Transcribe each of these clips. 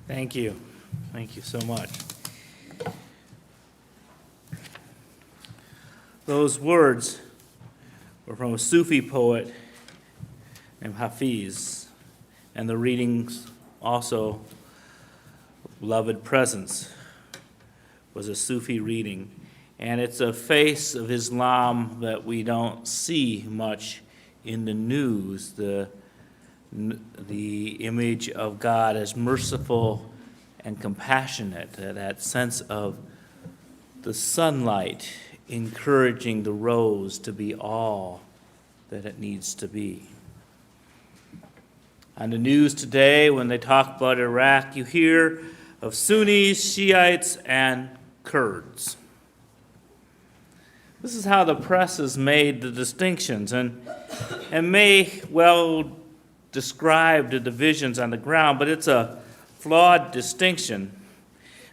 Thank you. Thank you so much. Those words were from a Sufi poet named Hafiz, and the readings also, Beloved Presence, was a Sufi reading. And it's a face of Islam that we don't see much in the news, the image of God as merciful and compassionate, that sense of the sunlight encouraging the rose to be all that it needs to be. On the news today, when they talk about Iraq, you hear of Sunnis, Shiites, and Kurds. This is how the press has made the distinctions and may well describe the divisions on the ground, but it's a flawed distinction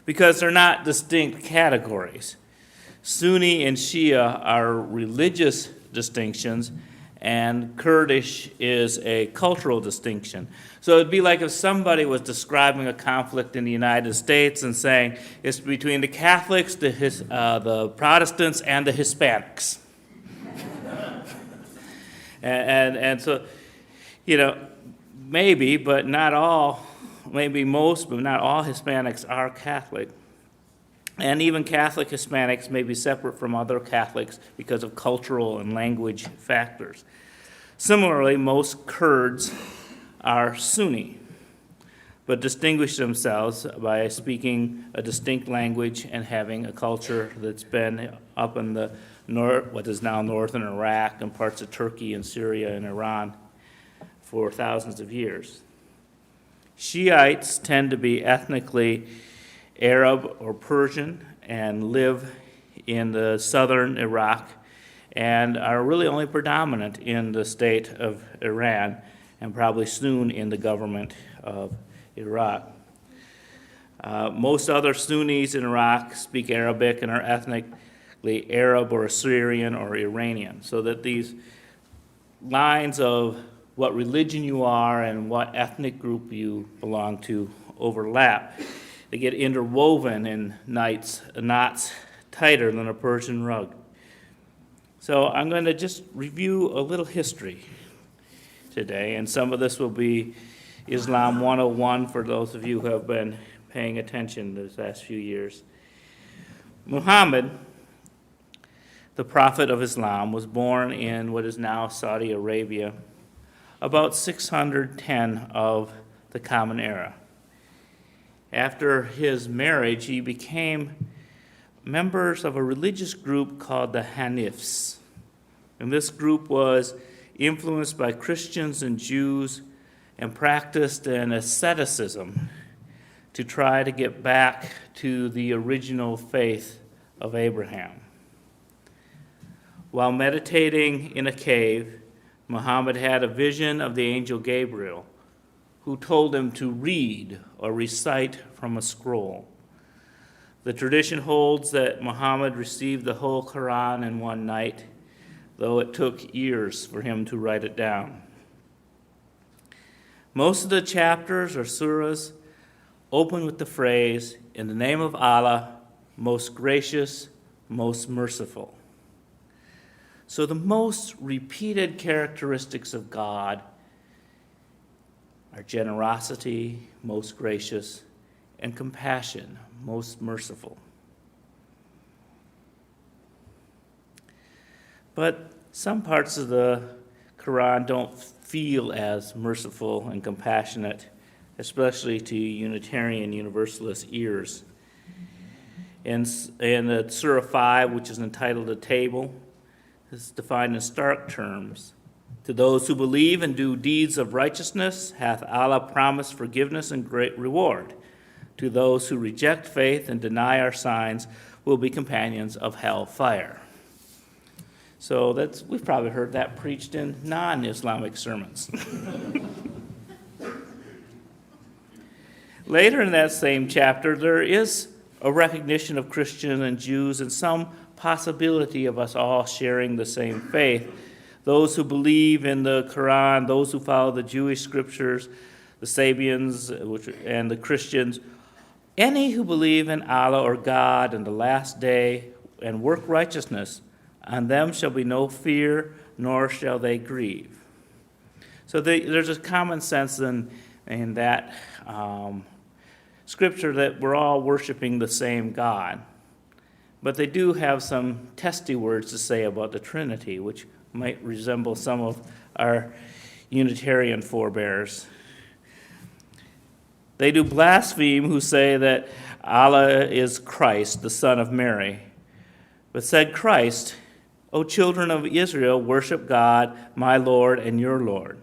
because they're not distinct categories. Sunni and Shia are religious distinctions, and Kurdish is a cultural distinction. So it'd be like if somebody was describing a conflict in the United States and saying it's between the Catholics, the Protestants, and the Hispanics. and so, maybe, but not all, maybe most, but not all Hispanics are Catholic. And even Catholic Hispanics may be separate from other Catholics because of cultural and language factors. Similarly, most Kurds are Sunni, but distinguish themselves by speaking a distinct language and having a culture that's been up in the north, what is now northern Iraq and parts of Turkey and Syria and Iran for thousands of years. Shiites tend to be ethnically Arab or Persian and live in the southern Iraq and are really only predominant in the state of Iran and probably soon in the government of Iraq. Most other Sunnis in Iraq speak Arabic and are ethnically Arab or Assyrian or Iranian, so that these lines of what religion you are and what ethnic group you belong to overlap. They get interwoven in knots tighter than a Persian rug. So I'm going to just review a little history today, and some of this will be Islam 101 for those of you who have been paying attention this last few years. Muhammad, the prophet of Islam, was born in what is now Saudi Arabia, about 610 of the Common Era. After his marriage, he became members of a religious group called the Hanifs. And this group was influenced by Christians and Jews and practiced an asceticism to try to get back to the original faith of Abraham. While meditating in a cave, Muhammad had a vision of the angel Gabriel, who told him to read or recite from a scroll. The tradition holds that Muhammad received the whole Quran in one night, though it took years for him to write it down. Most of the chapters or surahs open with the phrase, "In the name of Allah, most gracious, most merciful." So the most repeated characteristics of God are generosity, most gracious, and compassion, most merciful. But some parts of the Quran don't feel as merciful and compassionate, especially to Unitarian Universalist ears. In Surah 5, which is entitled "A Table," is defined in stark terms. To those who believe and do deeds of righteousness, hath Allah promised forgiveness and great reward. To those who reject faith and deny our signs will be companions of hell fire. So we've probably heard that preached in non-Islamic sermons. Later in that same chapter, there is a recognition of Christians and Jews and some possibility of us all sharing the same faith. Those who believe in the Quran, those who follow the Jewish scriptures, the Sabians, and the Christians, any who believe in Allah or God and the last day and work righteousness, on them shall be no fear, nor shall they grieve. So there's a common sense in that scripture that we're all worshiping the same God. But they do have some testy words to say about the Trinity, which might resemble some of our Unitarian forebears. They do blaspheme who say that Allah is Christ, the Son of Mary. But said Christ, O children of Israel, worship God, my Lord and your Lord.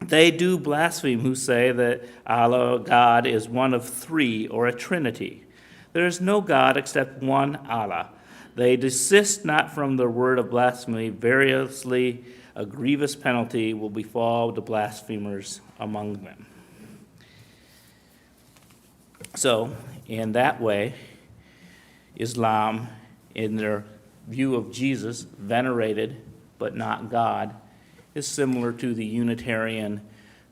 They do blaspheme who say that Allah, God, is one of three or a trinity. There is no God except one Allah. They desist not from their word of blasphemy. Variously, a grievous penalty will befall the blasphemers among them. So, in that way, Islam, in their view of Jesus, venerated but not God, is similar to the Unitarian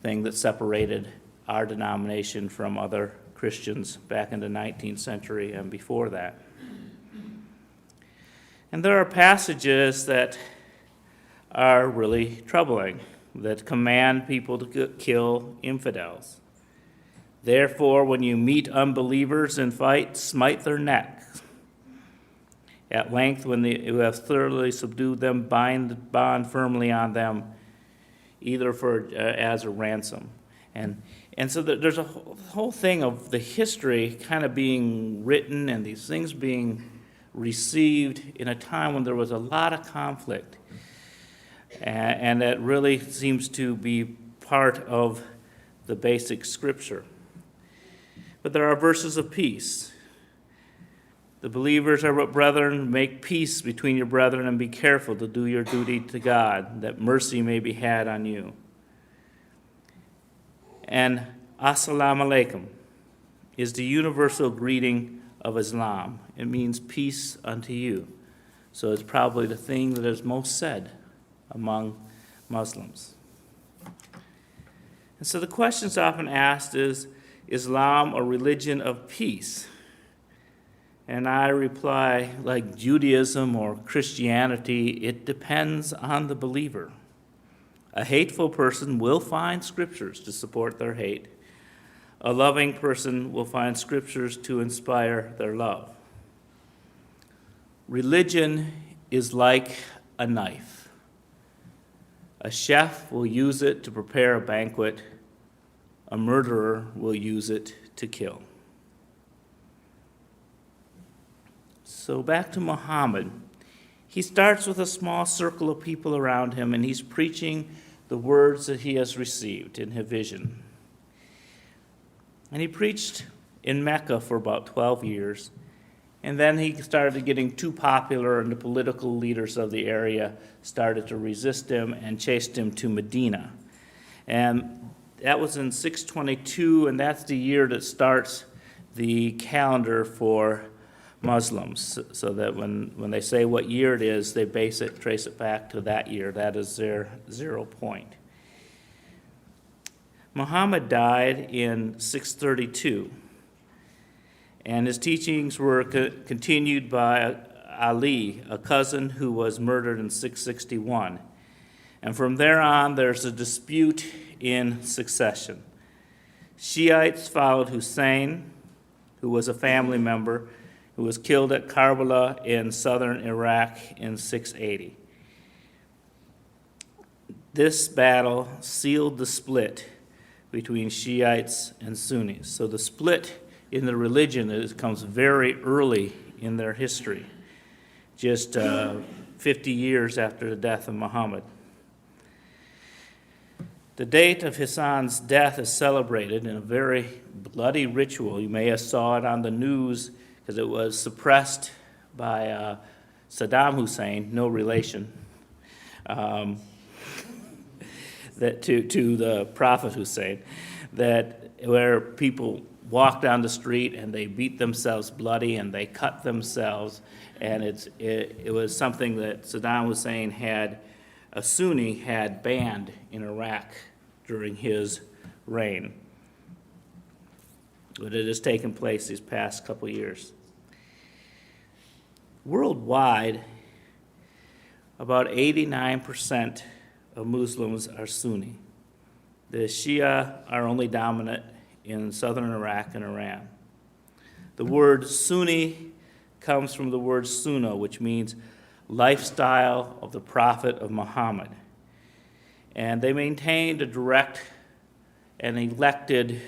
thing that separated our denomination from other Christians back in the 19th century and before that. And there are passages that are really troubling, that command people to kill infidels. Therefore, when you meet unbelievers in fight, smite their necks. At length, when you have thoroughly subdued them, bind the bond firmly on them, either for as a ransom. And so there's a whole thing of the history kind of being written and these things being received in a time when there was a lot of conflict. And that really seems to be part of the basic scripture. But there are verses of peace. The believers are but brethren, make peace between your brethren and be careful to do your duty to God, that mercy may be had on you. And Assalamu alaikum is the universal greeting of Islam. It means peace unto you. So it's probably the thing that is most said among Muslims. And so the questions often asked is Islam a religion of peace? And I reply, like Judaism or Christianity, it depends on the believer. A hateful person will find scriptures to support their hate. A loving person will find scriptures to inspire their love. Religion is like a knife. A chef will use it to prepare a banquet. A murderer will use it to kill. So back to Muhammad. He starts with a small circle of people around him, and he's preaching the words that he has received in his vision. And he preached in Mecca for about 12 years, and then he started getting too popular, and the political leaders of the area started to resist him and chased him to Medina. And that was in 622, and that's the year that starts the calendar for Muslims, so that when they say what year it is, they trace it back to that year. That is their 0 point. Muhammad died in 632, and his teachings were continued by Ali, a cousin who was murdered in 661. And from there on, there's a dispute in succession. Shiites followed Hussein, who was a family member, who was killed at Karbala in southern Iraq in 680. This battle sealed the split between Shiites and Sunnis. So the split in the religion comes very early in their history, just 50 years after the death of Muhammad. The date of Hassan's death is celebrated in a very bloody ritual. You may have saw it on the news because it was suppressed by Saddam Hussein, no relation, that to the Prophet Hussein, that where people walk down the street and they beat themselves bloody and they cut themselves, and it was something that Saddam Hussein a Sunni had banned in Iraq during his reign. But it has taken place these past couple years. Worldwide, about 89% of Muslims are Sunni. The Shia are only dominant in southern Iraq and Iran. The word Sunni comes from the word Sunnah, which means lifestyle of the Prophet of Muhammad. And they maintained a direct and elected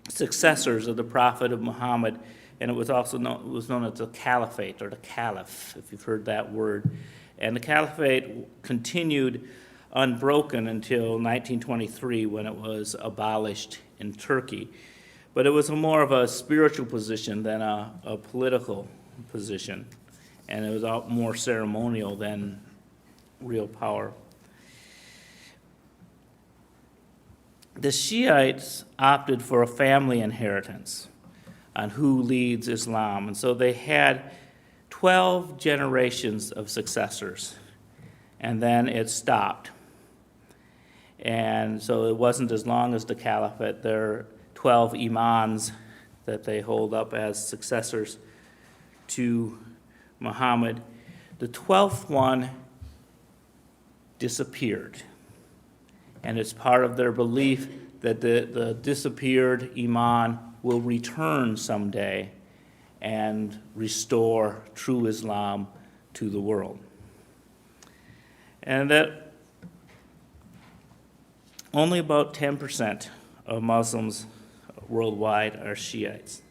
successors of the Prophet of Muhammad, and it was also known as the Caliphate, or the Caliph, if you've heard that word. And the Caliphate continued unbroken until 1923, when it was abolished in Turkey. But it was more of a spiritual position than a political position, and it was more ceremonial than real power. The Shiites opted for a family inheritance on who leads Islam, and so they had 12 generations of successors, and then it stopped. And so it wasn't as long as the Caliphate. There are 12 imams that they hold up as successors to Muhammad. The 12th one disappeared. And it's part of their belief that the disappeared imam will return someday and restore true Islam to the world. And that only about 10% of Muslims worldwide are Shiites,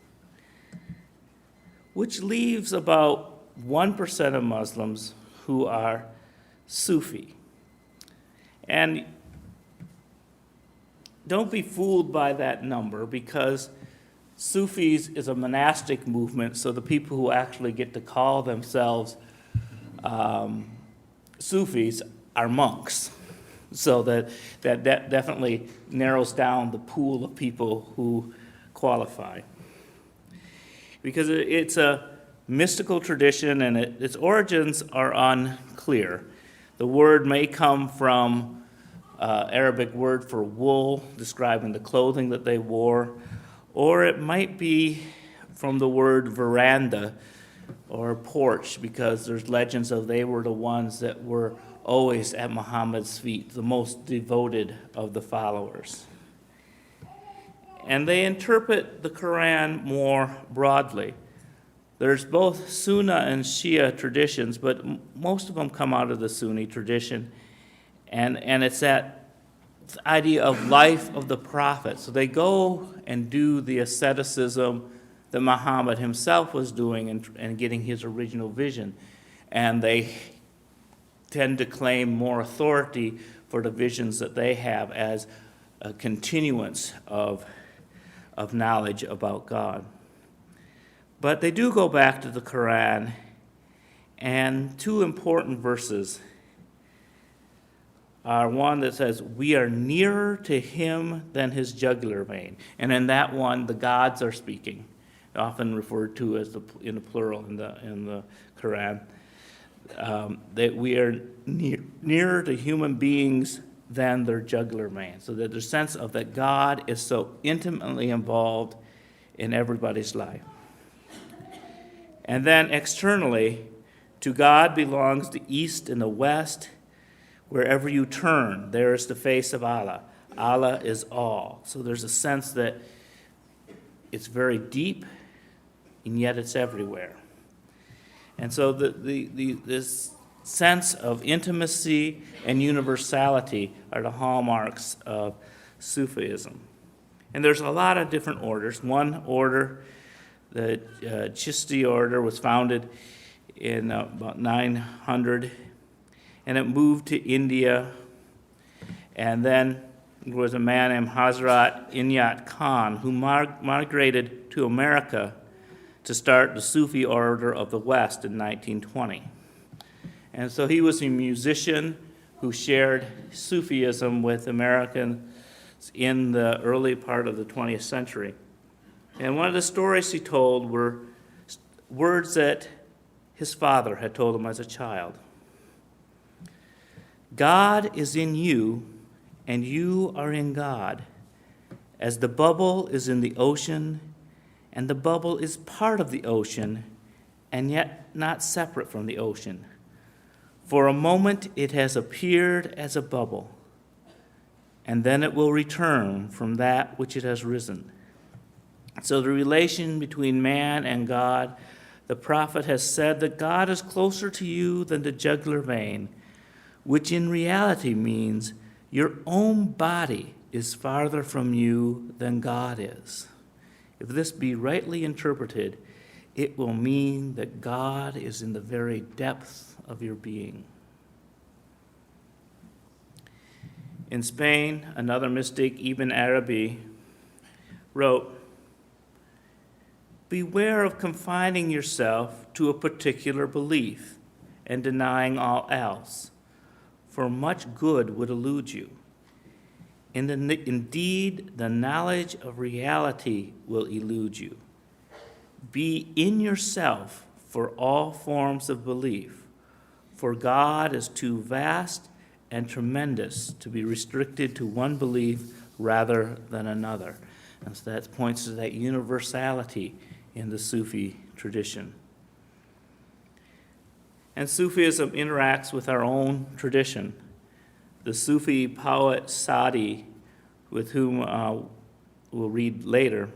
which leaves about 1% of Muslims who are Sufi. And don't be fooled by that number, because Sufis is a monastic movement, so the people who actually get to call themselves Sufis are monks. So that definitely narrows down the pool of people who qualify. Because it's a mystical tradition, and its origins are unclear. The word may come from Arabic word for wool, describing the clothing that they wore, or it might be from the word veranda or porch, because there's legends of they were the ones that were always at Muhammad's feet, the most devoted of the followers. And they interpret the Quran more broadly. There's both Sunnah and Shia traditions, but most of them come out of the Sunni tradition. And it's that idea of life of the prophet. So they go and do the asceticism that Muhammad himself was doing and getting his original vision. And they tend to claim more authority for the visions that they have as a continuance of knowledge about God. But they do go back to the Quran, and two important verses are one that says, "We are nearer to him than his jugular vein." And in that one, the gods are speaking, often referred to as in the plural in the Quran. That we are nearer to human beings than their jugular vein. So that there's a sense of that God is so intimately involved in everybody's life. And then externally, to God belongs the east and the west. Wherever you turn, there is the face of Allah. Allah is all. So there's a sense that it's very deep, and yet it's everywhere. And so this sense of intimacy and universality are the hallmarks of Sufism. And there's a lot of different orders. One order, the Chishti order, was founded in about 900, and it moved to India. And then there was a man named Hazrat Inayat Khan who migrated to America to start the Sufi order of the West in 1920. And so he was a musician who shared Sufism with Americans in the early part of the 20th century. And one of the stories he told were words that his father had told him as a child. God is in you and you are in God, as the bubble is in the ocean, and the bubble is part of the ocean, and yet not separate from the ocean. For a moment it has appeared as a bubble, and then it will return from that which it has risen. So the relation between man and God, the prophet has said that God is closer to you than the jugular vein, which in reality means your own body is farther from you than God is. If this be rightly interpreted, it will mean that God is in the very depth of your being. In Spain, another mystic, Ibn Arabi, wrote, "Beware of confining yourself to a particular belief and denying all else, for much good would elude you. Indeed, the knowledge of reality will elude you. Be in yourself for all forms of belief, for God is too vast and tremendous to be restricted to one belief rather than another." And so that points to that universality in the Sufi tradition. And Sufism interacts with our own tradition. The Sufi poet Sadi, with whom we'll read later,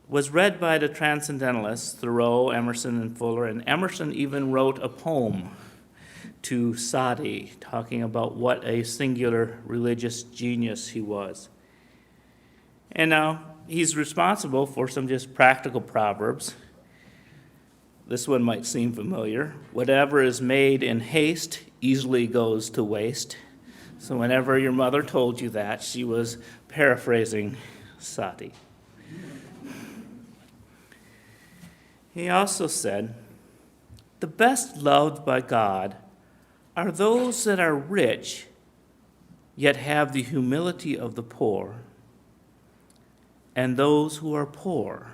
was read by the Transcendentalists, Thoreau, Emerson, and Fuller, and Emerson even wrote a poem to Sadi, talking about what a singular religious genius he was. And now he's responsible for some just practical proverbs. This one might seem familiar. Whatever is made in haste easily goes to waste. So whenever your mother told you that, she was paraphrasing Sadi. He also said, "The best loved by God are those that are rich, yet have the humility of the poor, and those who are poor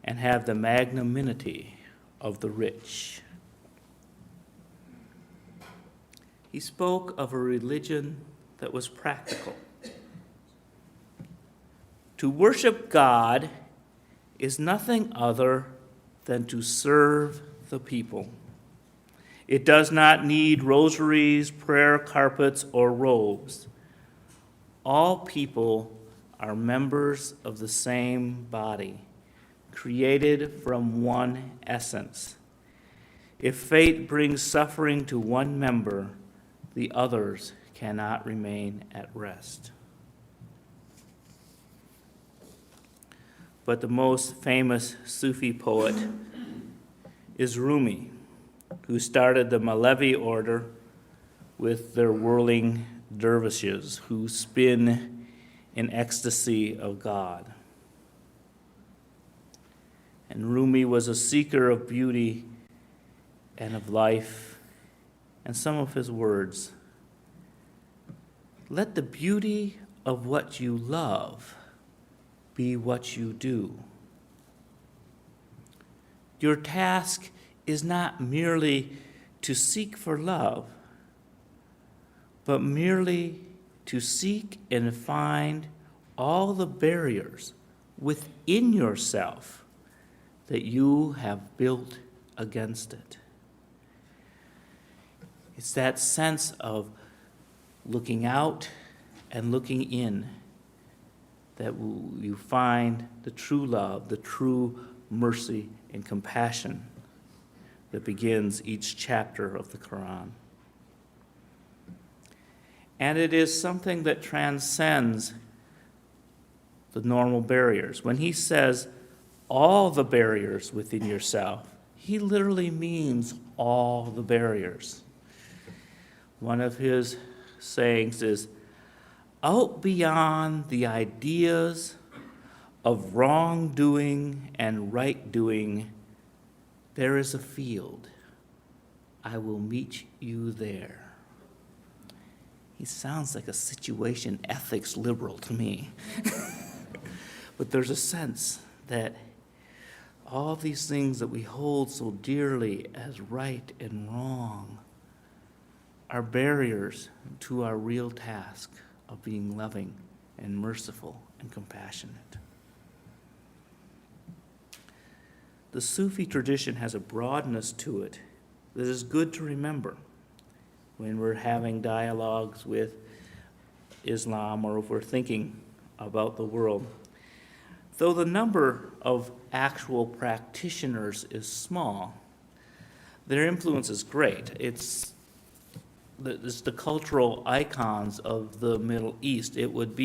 and have the magnanimity of the rich." He spoke of a religion that was practical. To worship God is nothing other than to serve the people. It does not need rosaries, prayer carpets, or robes. All people are members of the same body, created from one essence. If fate brings suffering to one member, the others cannot remain at rest. But the most famous Sufi poet is Rumi, who started the Malevi order with their whirling dervishes who spin in ecstasy of God. And Rumi was a seeker of beauty and of life, and some of his words: "Let the beauty of what you love be what you do. Your task is not merely to seek for love, but merely to seek and find all the barriers within yourself that you have built against it." It's that sense of looking out and looking in that you find the true love, the true mercy and compassion that begins each chapter of the Quran. And it is something that transcends the normal barriers. When he says all the barriers within yourself, he literally means all the barriers. One of his sayings is, "Out beyond the ideas of wrongdoing and right doing, there is a field. I will meet you there." He sounds like a situation ethics liberal to me. But there's a sense that all these things that we hold so dearly as right and wrong are barriers to our real task of being loving and merciful and compassionate. The Sufi tradition has a broadness to it that is good to remember when we're having dialogues with Islam or if we're thinking about the world. Though the number of actual practitioners is small, their influence is great. It's the cultural icons of the Middle East. It would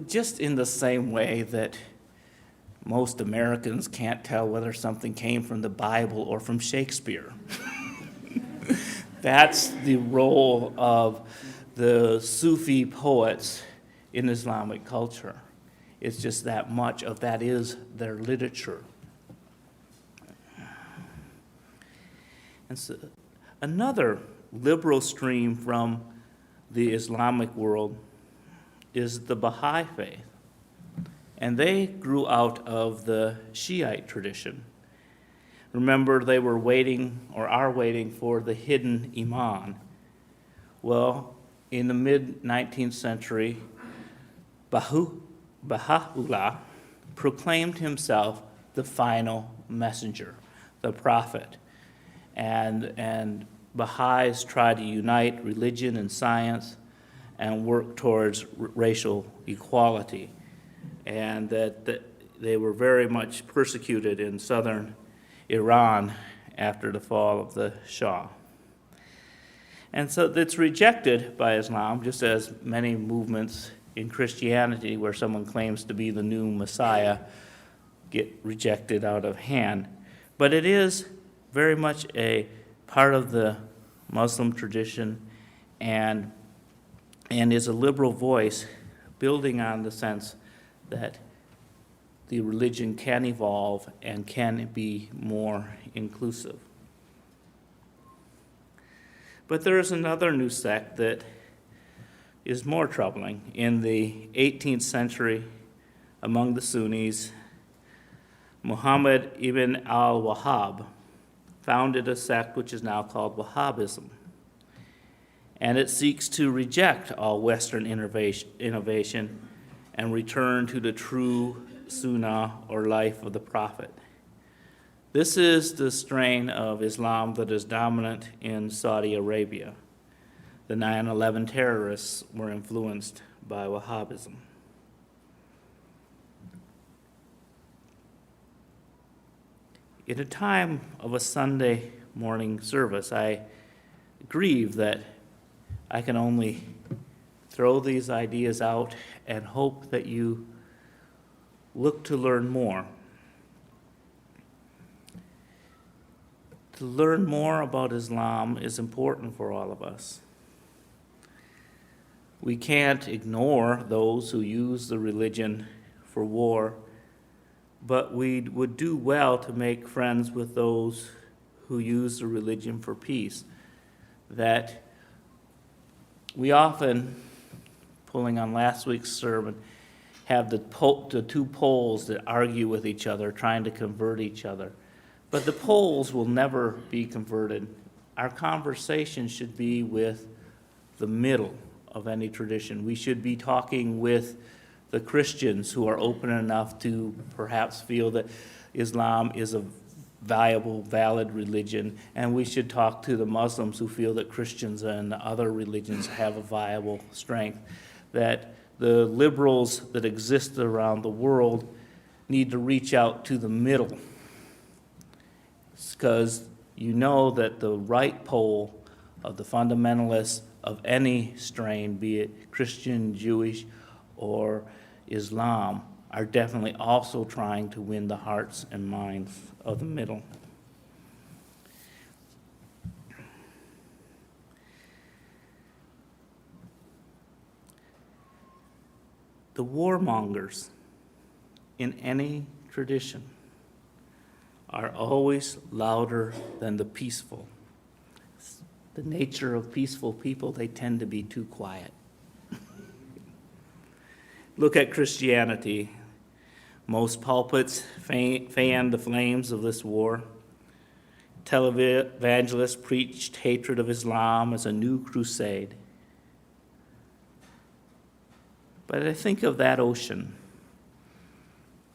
just in the same way that most Americans can't tell whether something came from the Bible or from Shakespeare. That's the role of the Sufi poets in Islamic culture. It's just that much of that is their literature. And so another liberal stream from the Islamic world is the Baha'i faith. And they grew out of the Shiite tradition. Remember, they were waiting, or are waiting, for the hidden Iman. Well, in the mid-19th century, Baha'u'llah proclaimed himself the final messenger, the prophet. And Baha'is tried to unite religion and science and work towards racial equality. And that they were very much persecuted in southern Iran after the fall of the Shah. And so it's rejected by Islam, just as many movements in Christianity where someone claims to be the new Messiah get rejected out of hand. But it is very much a part of the Muslim tradition and is a liberal voice building on the sense that the religion can evolve and can be more inclusive. But there is another new sect that is more troubling. In the 18th century, among the Sunnis, Muhammad ibn al-Wahhab founded a sect which is now called Wahhabism. And it seeks to reject all Western innovation and return to the true Sunnah, or life of the Prophet. This is the strain of Islam that is dominant in Saudi Arabia. The 9/11 terrorists were influenced by Wahhabism. In a time of a Sunday morning service, I grieve that I can only throw these ideas out and hope that you look to learn more. To learn more about Islam is important for all of us. We can't ignore those who use the religion for war, but we would do well to make friends with those who use the religion for peace. That we often, pulling on last week's sermon, have the two poles that argue with each other, trying to convert each other. But the poles will never be converted. Our conversation should be with the middle of any tradition. We should be talking with the Christians who are open enough to perhaps feel that Islam is a viable, valid religion, and we should talk to the Muslims who feel that Christians and other religions have a viable strength. That the liberals that exist around the world need to reach out to the middle, because you know that the right pole of the fundamentalists of any strain, be it Christian, Jewish, or Islam, are definitely also trying to win the hearts and minds of the middle. The warmongers in any tradition are always louder than the peaceful. The nature of peaceful people, they tend to be too quiet. Look at Christianity. Most pulpits fan the flames of this war. televangelists preached hatred of Islam as a new crusade. But I think of that ocean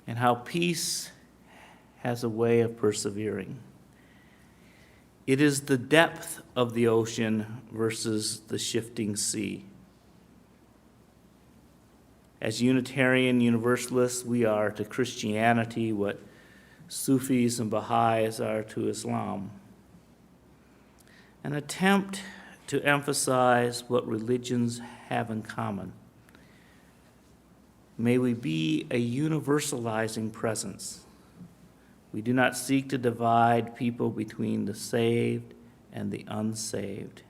and how peace has a way of persevering. It is the depth of the ocean versus the shifting sea. As Unitarian Universalists, we are to Christianity what Sufis and Baha'is are to Islam. An attempt to emphasize what religions have in common. May we be a universalizing presence. We do not seek to divide people between the saved and the unsaved.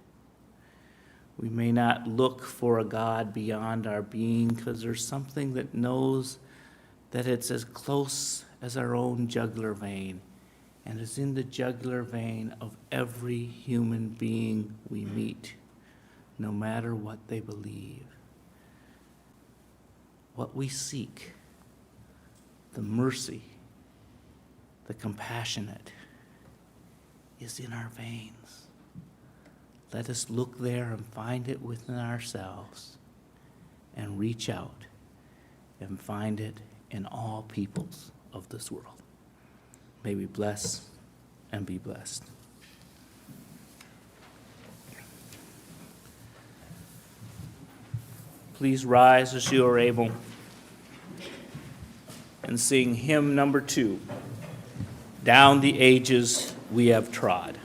We may not look for a God beyond our being because there's something that knows that it's as close as our own jugular vein and is in the jugular vein of every human being we meet, no matter what they believe. What we seek, the mercy, the compassionate, is in our veins. Let us look there and find it within ourselves and reach out and find it in all peoples of this world. May we bless and be blessed. Please rise as you are able and sing hymn number 2, Down the Ages We Have Trod.